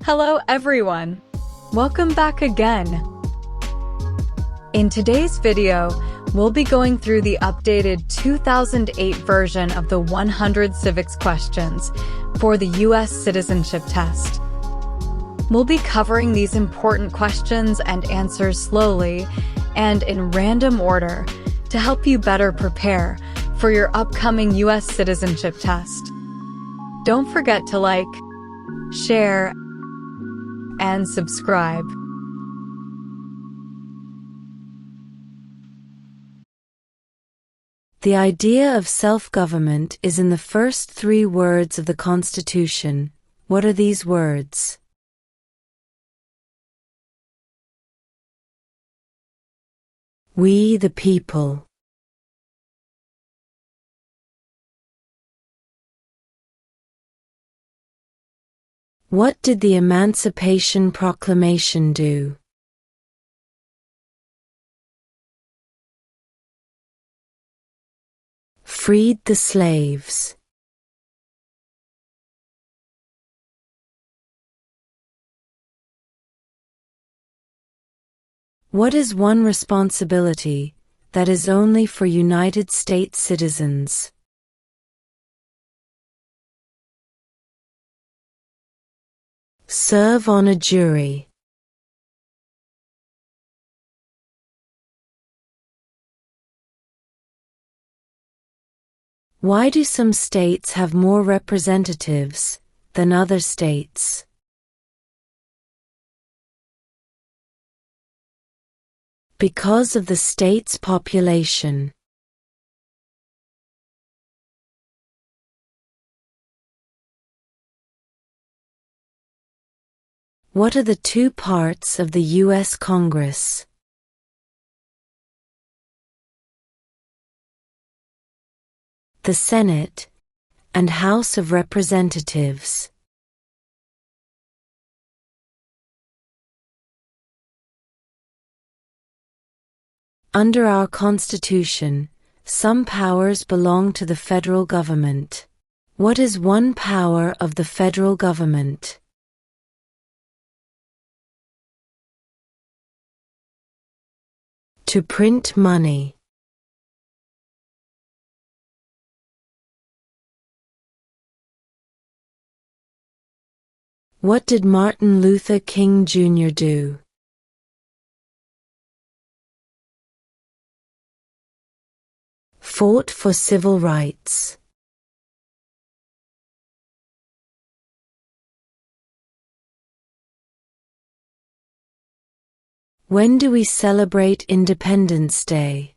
Hello everyone! Welcome back again! In today's video, we'll be going through the updated 2008 version of the 100 civics questions for the U.S. Citizenship Test. We'll be covering these important questions and answers slowly and in random order to help you better prepare for your upcoming U.S. Citizenship Test. Don't forget to like, share, and subscribe. The idea of self-government is in the first 3 words of the Constitution. What are these words? We the people. What did the Emancipation Proclamation do? Freed the slaves. What is one responsibility that is only for United States citizens? Serve on a jury. Why do some states have more representatives than other states? Because of the state's population. What are the 2 parts of the U.S. Congress? The Senate and House of Representatives. Under our Constitution, some powers belong to the federal government. What is one power of the federal government? To print money. What did Martin Luther King Jr. do? Fought for civil rights. When do we celebrate Independence Day?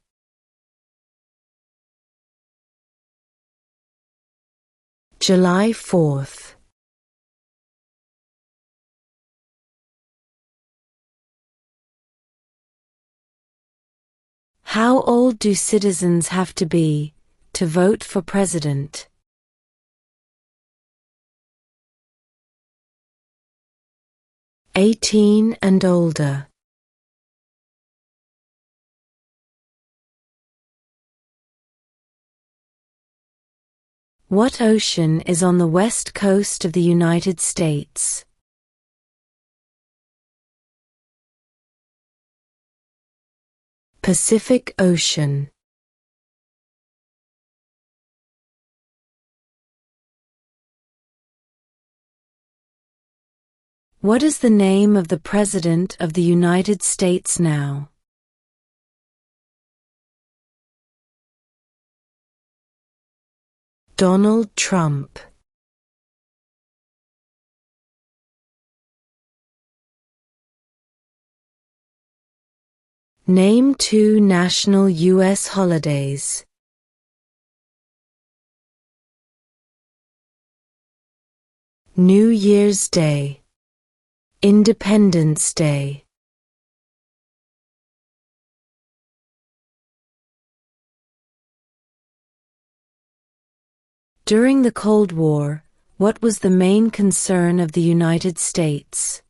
July 4th. How old do citizens have to be to vote for president? 18 and older. What ocean is on the west coast of the United States? Pacific Ocean. What is the name of the President of the United States now? Donald Trump. Name 2 national U.S. holidays. New Year's Day. Independence Day. During the Cold War, what was the main concern of the United States?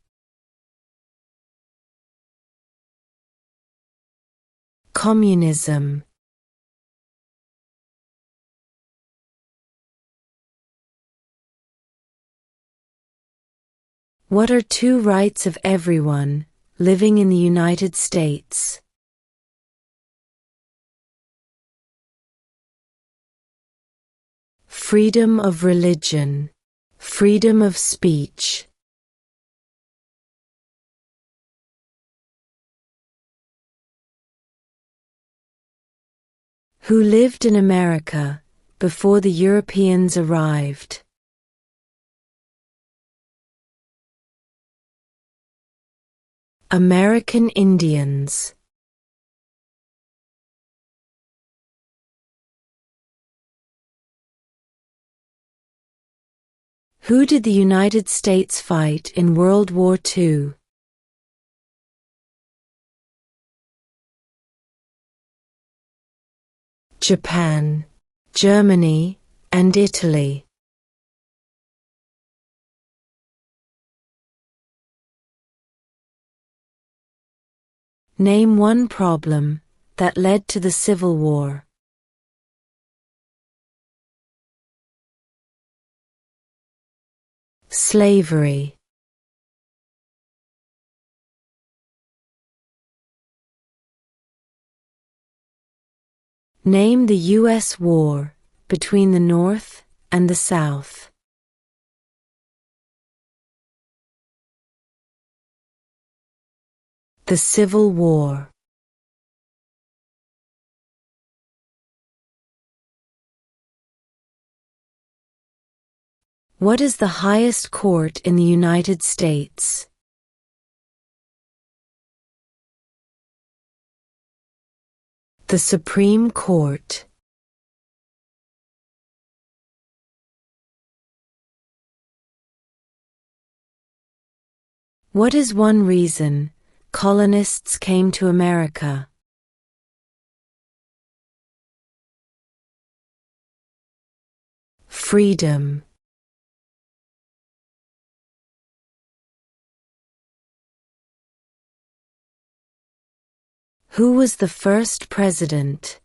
Communism. What are two rights of everyone living in the United States? Freedom of religion, freedom of speech. Who lived in America before the Europeans arrived? American Indians. Who did the United States fight in World War II? Japan, Germany, and Italy. Name one problem that led to the Civil War. Slavery. Name the U.S. war between the North and the South. The Civil War. What is the highest court in the United States? The Supreme Court. What is one reason colonists came to America? Freedom. Who was the first president?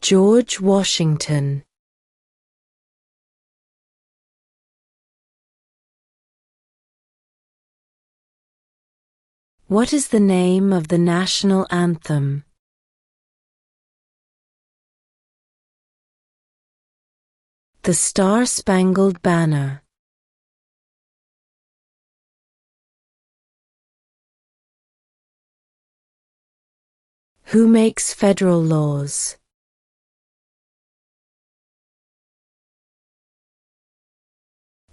George Washington. What is the name of the national anthem? The Star-Spangled Banner. Who makes federal laws?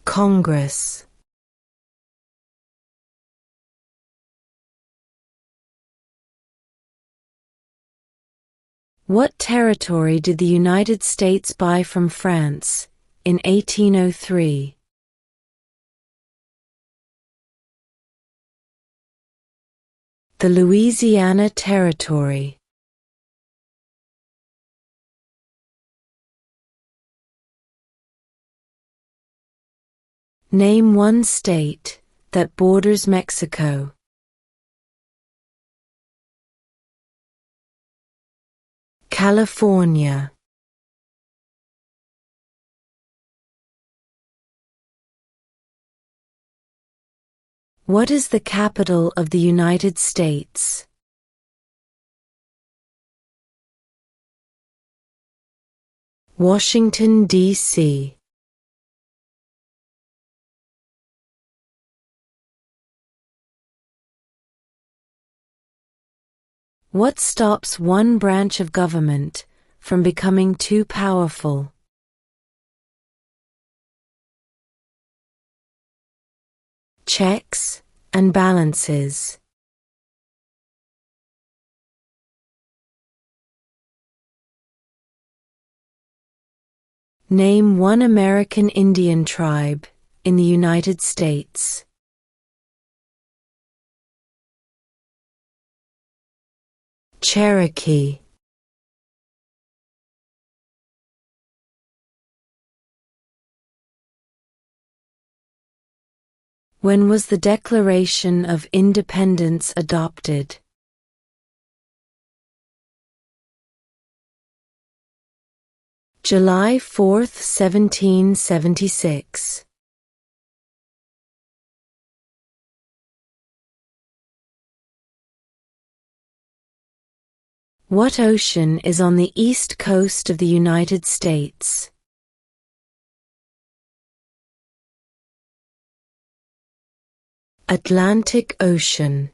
Congress. What territory did the United States buy from France in 1803? The Louisiana Territory. Name one state that borders Mexico. California. What is the capital of the United States? Washington, D.C. What stops one branch of government from becoming too powerful? Checks and balances. Name one American Indian tribe in the United States. Cherokee. When was the Declaration of Independence adopted? July 4, 1776. What ocean is on the east coast of the United States? Atlantic Ocean.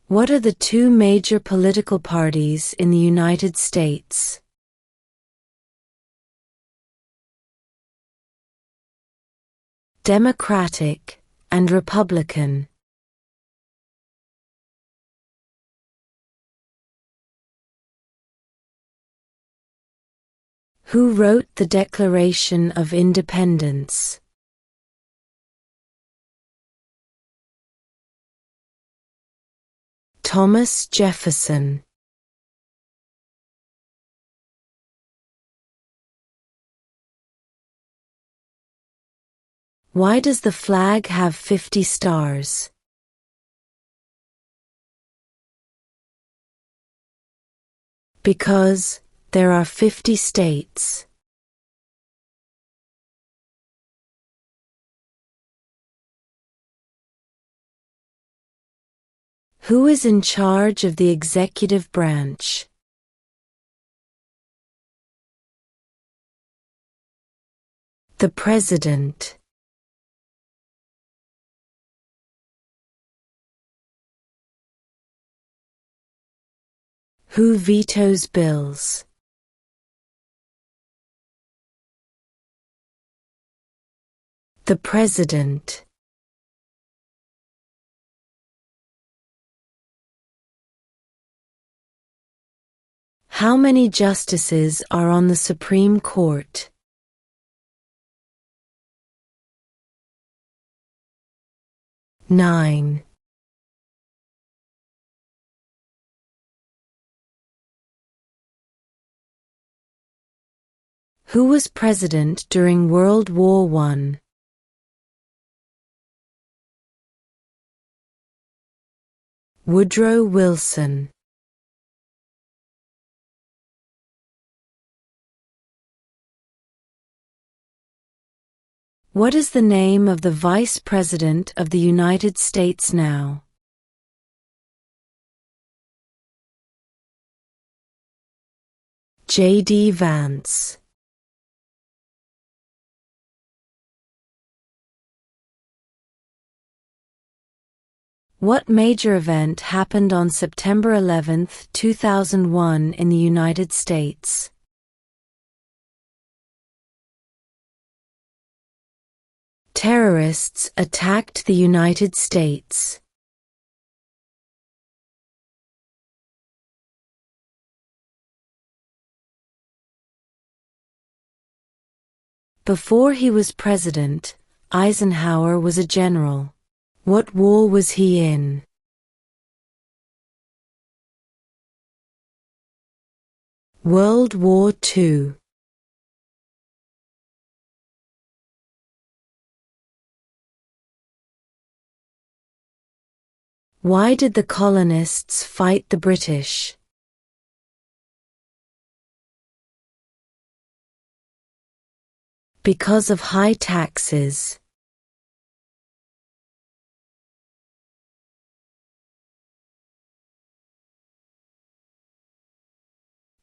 What are the two major political parties in the United States? Democratic and Republican. Who wrote the Declaration of Independence? Thomas Jefferson. Why does the flag have 50 stars? Because there are 50 states. Who is in charge of the executive branch? The President. Who vetoes bills? The President. How many justices are on the Supreme Court? 9. Who was president during World War I? Woodrow Wilson. What is the name of the Vice President of the United States now? J.D. Vance. What major event happened on September 11, 2001 in the United States? Terrorists attacked the United States. Before he was president, Eisenhower was a general. What war was he in? World War II. Why did the colonists fight the British? Because of high taxes.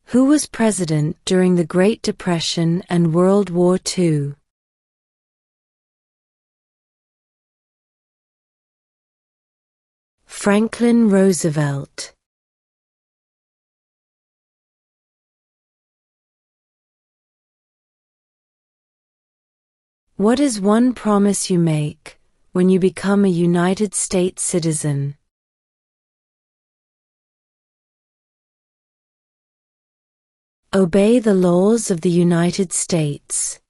Who was president during the Great Depression and World War II? Franklin Roosevelt. What is one promise you make when you become a United States citizen? Obey the laws of the United States.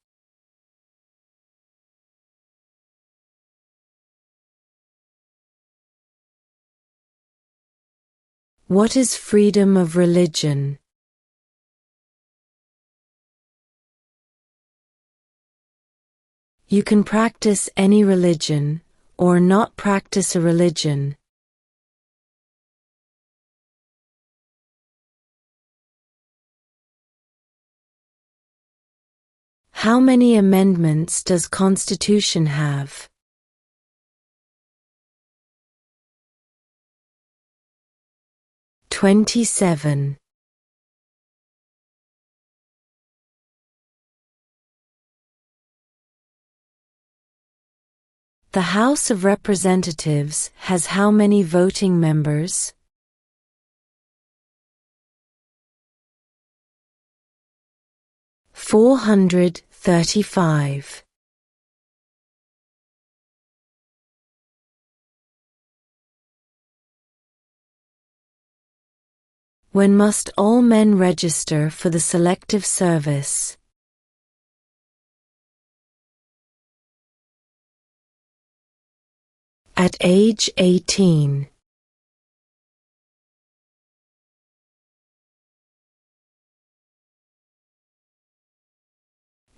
What is freedom of religion? You can practice any religion, or not practice a religion. How many amendments does Constitution have? (27) The House of Representatives has how many voting members? 435. When must all men register for the Selective Service? At age 18.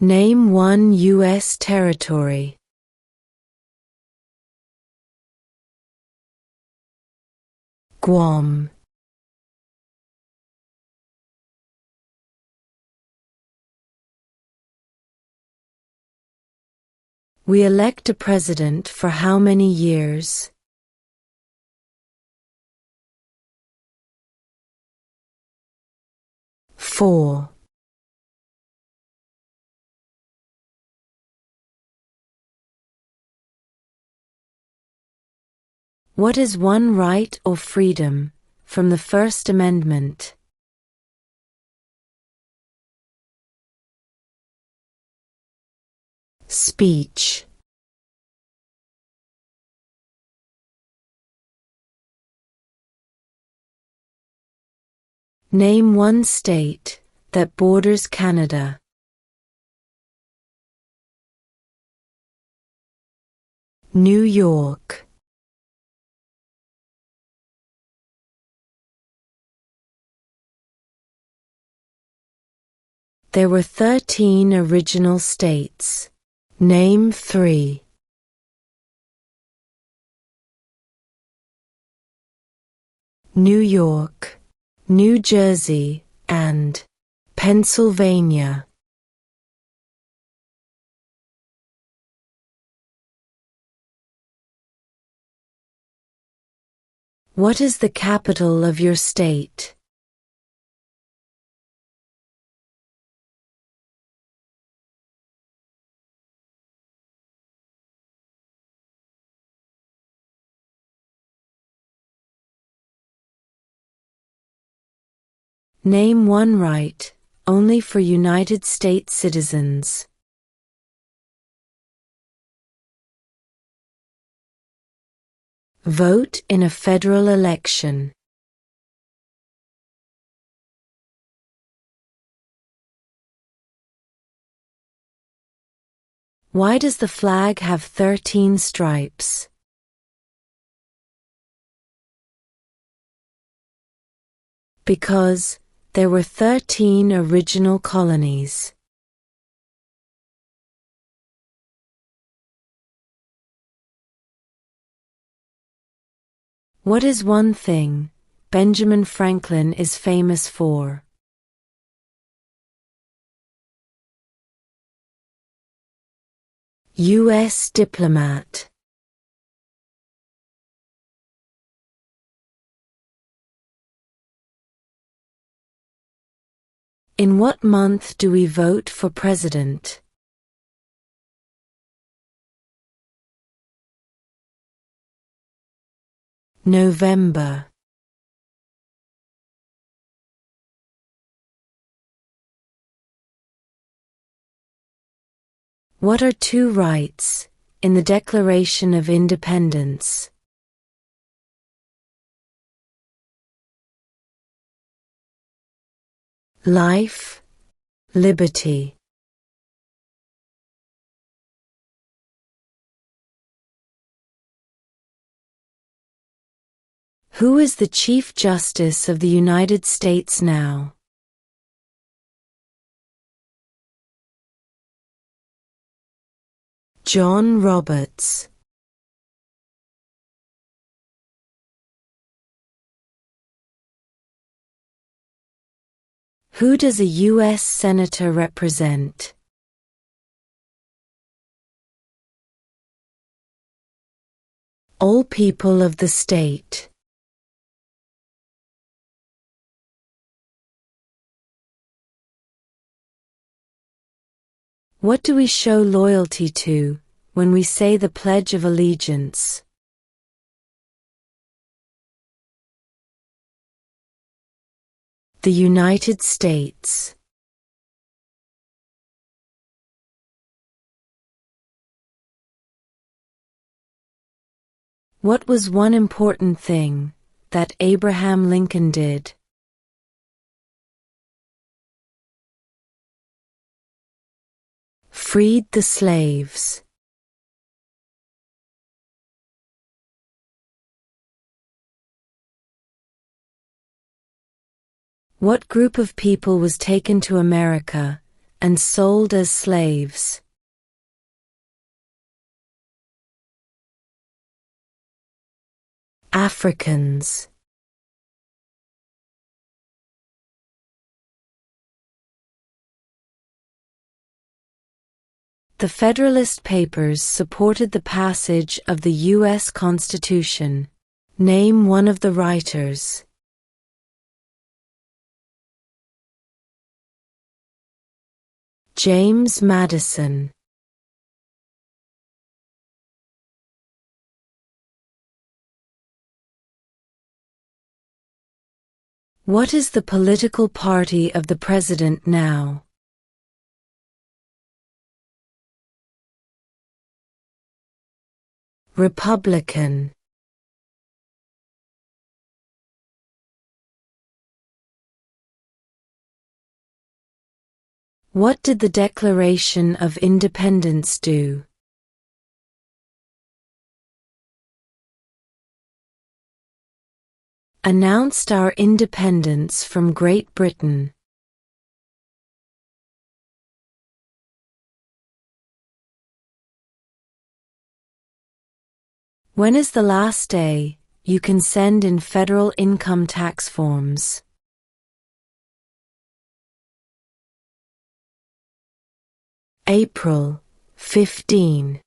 Name one U.S. territory. Guam. We elect a president for how many years? 4. What is one right or freedom from the First Amendment? Speech. Name one state that borders Canada. New York. There were 13 original states. Name 3. New York, New Jersey, and Pennsylvania. What is the capital of your state? Name one right only for United States citizens. Vote in a federal election. Why does the flag have 13 stripes? Because there were 13 original colonies. What is one thing Benjamin Franklin is famous for? U.S. diplomat. In what month do we vote for president? November. What are two rights in the Declaration of Independence? Life, liberty. Who is the Chief Justice of the United States now? John Roberts. Who does a U.S. Senator represent? All people of the state. What do we show loyalty to when we say the Pledge of Allegiance? The United States. What was one important thing that Abraham Lincoln did? Freed the slaves. What group of people was taken to America and sold as slaves? Africans. The Federalist Papers supported the passage of the U.S. Constitution. Name one of the writers. James Madison. What is the political party of the president now? Republican. What did the Declaration of Independence do? Announced our independence from Great Britain. When is the last day you can send in federal income tax forms? April 15.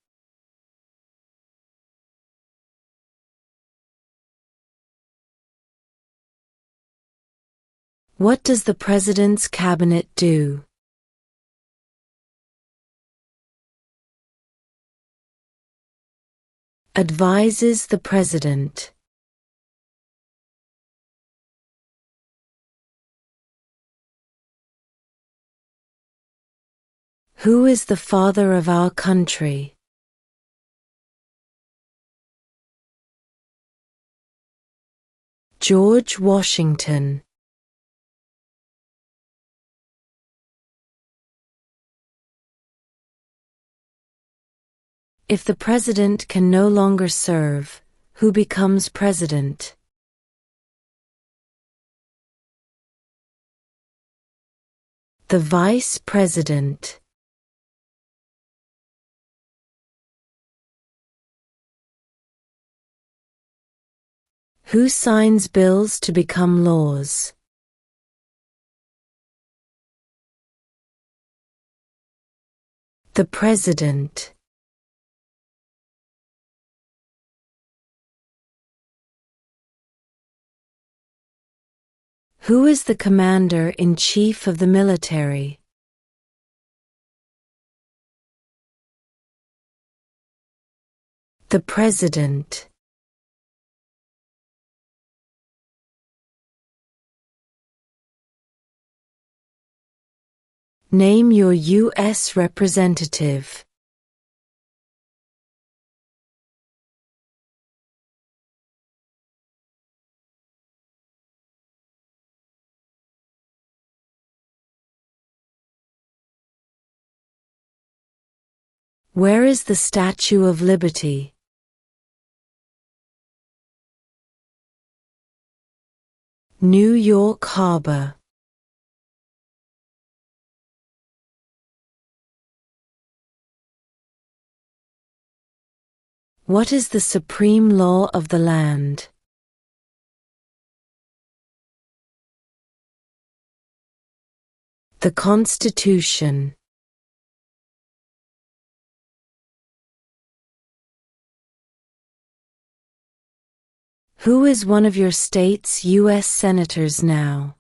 What does the President's Cabinet do? Advises the President. Who is the father of our country? George Washington. If the president can no longer serve, who becomes president? The vice president. Who signs bills to become laws? The president. Who is the commander-in-chief of the military? The president. Name your U.S. representative. Where is the Statue of Liberty? New York Harbor. What is the supreme law of the land? The Constitution. Who is one of your state's U.S. senators now?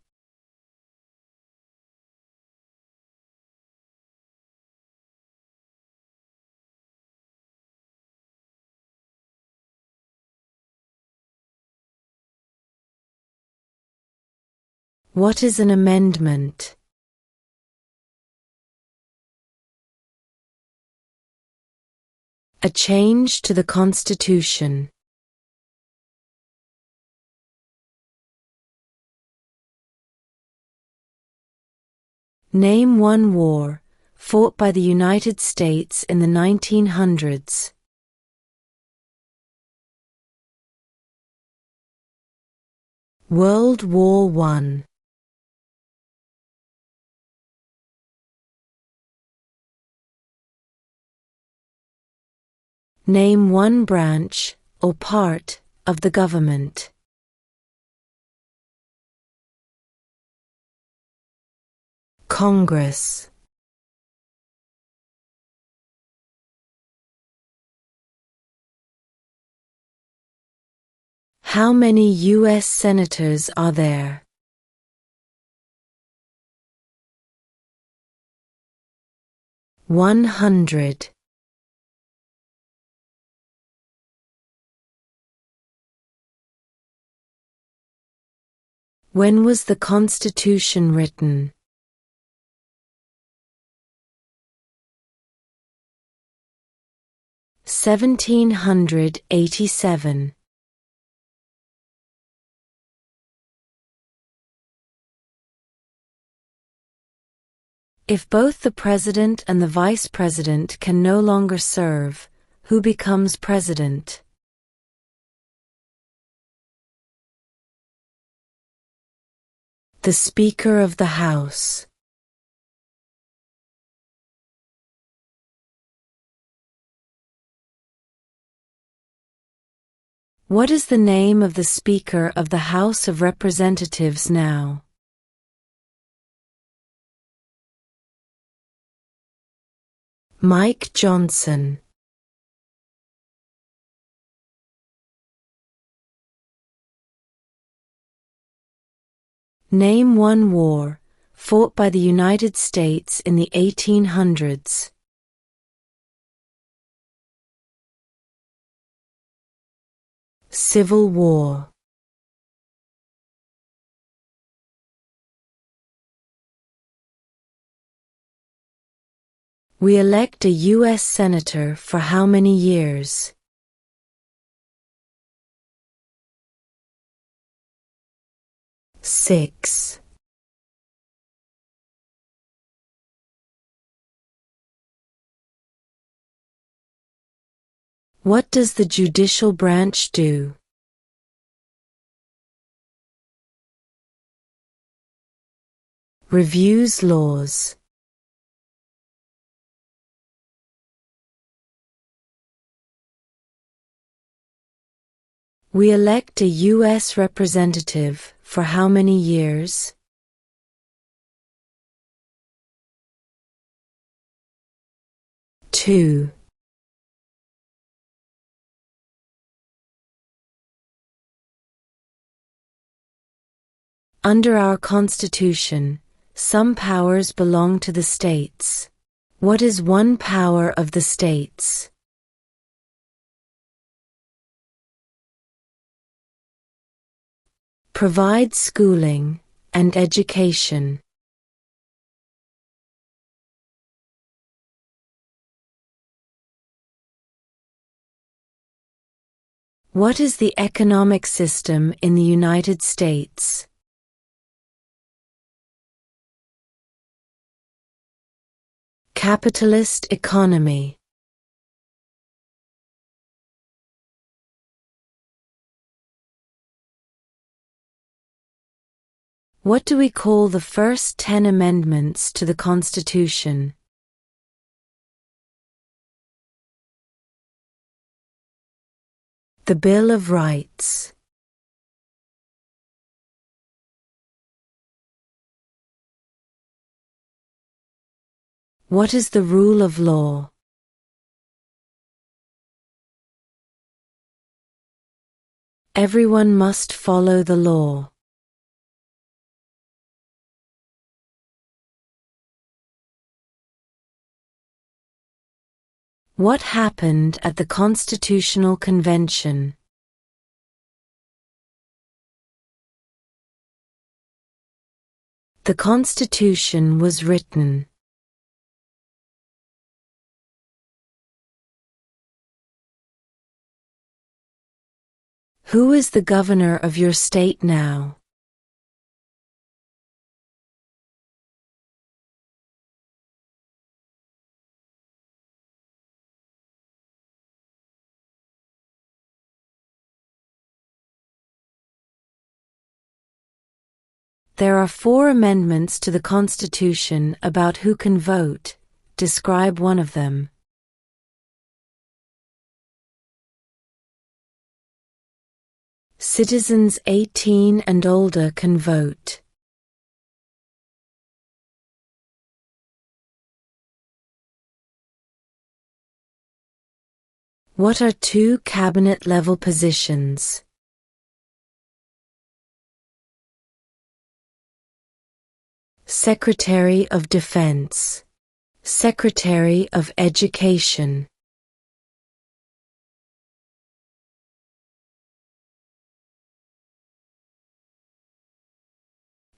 What is an amendment? A change to the Constitution. Name one war fought by the United States in the 1900s. World War I. Name one branch or part of the government. Congress. How many U.S. senators are there? $100. When was the Constitution written? 1787. If both the president and the vice president can no longer serve, who becomes president? The Speaker of the House. What is the name of the Speaker of the House of Representatives now? Mike Johnson. Name one war fought by the United States in the 1800s. Civil War. We elect a U.S. Senator for how many years? 6. What does the judicial branch do? Reviews laws. We elect a U.S. representative for how many years? 2. Under our Constitution, some powers belong to the states. What is one power of the states? Provide schooling and education. What is the economic system in the United States? Capitalist economy. What do we call the first 10 amendments to the Constitution? The Bill of Rights. What is the rule of law? Everyone must follow the law. What happened at the Constitutional Convention? The Constitution was written. Who is the governor of your state now? There are 4 amendments to the Constitution about who can vote. Describe one of them. Citizens 18 and older can vote. What are 2 cabinet-level positions? Secretary of Defense, Secretary of Education.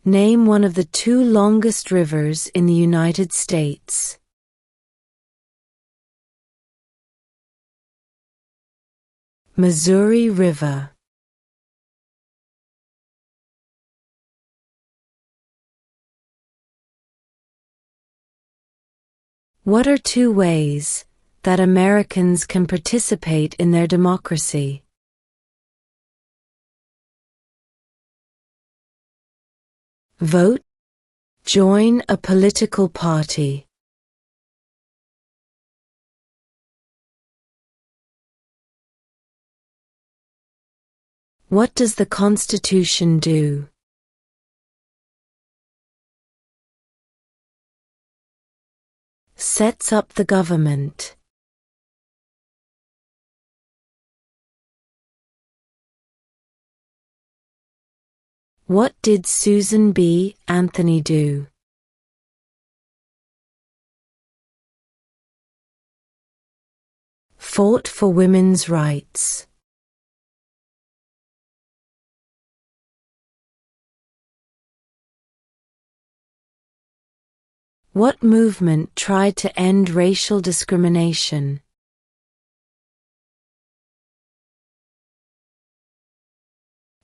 Name one of the 2 longest rivers in the United States. Missouri River. What are 2 ways that Americans can participate in their democracy? Vote. Join a political party. What does the Constitution do? Sets up the government. What did Susan B. Anthony do? Fought for women's rights. What movement tried to end racial discrimination?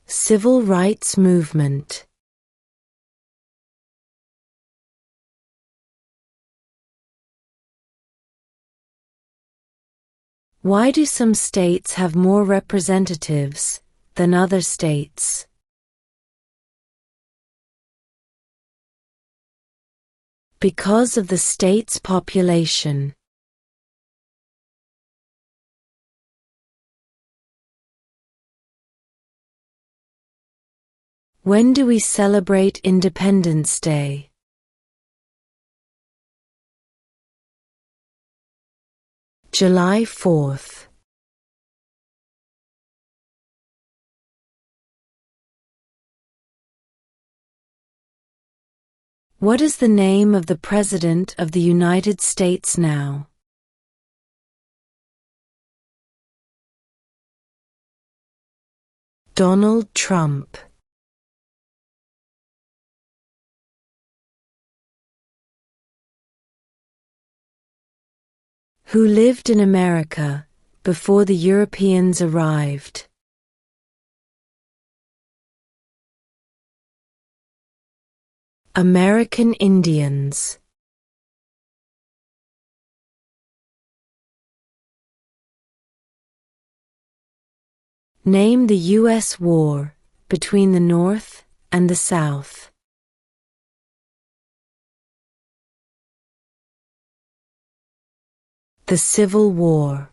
Civil rights movement. Why do some states have more representatives than other states? Because of the state's population. When do we celebrate Independence Day? July 4th. What is the name of the President of the United States now? Donald Trump. Who lived in America before the Europeans arrived? American Indians. Name the U.S. war between the North and the South. The Civil War.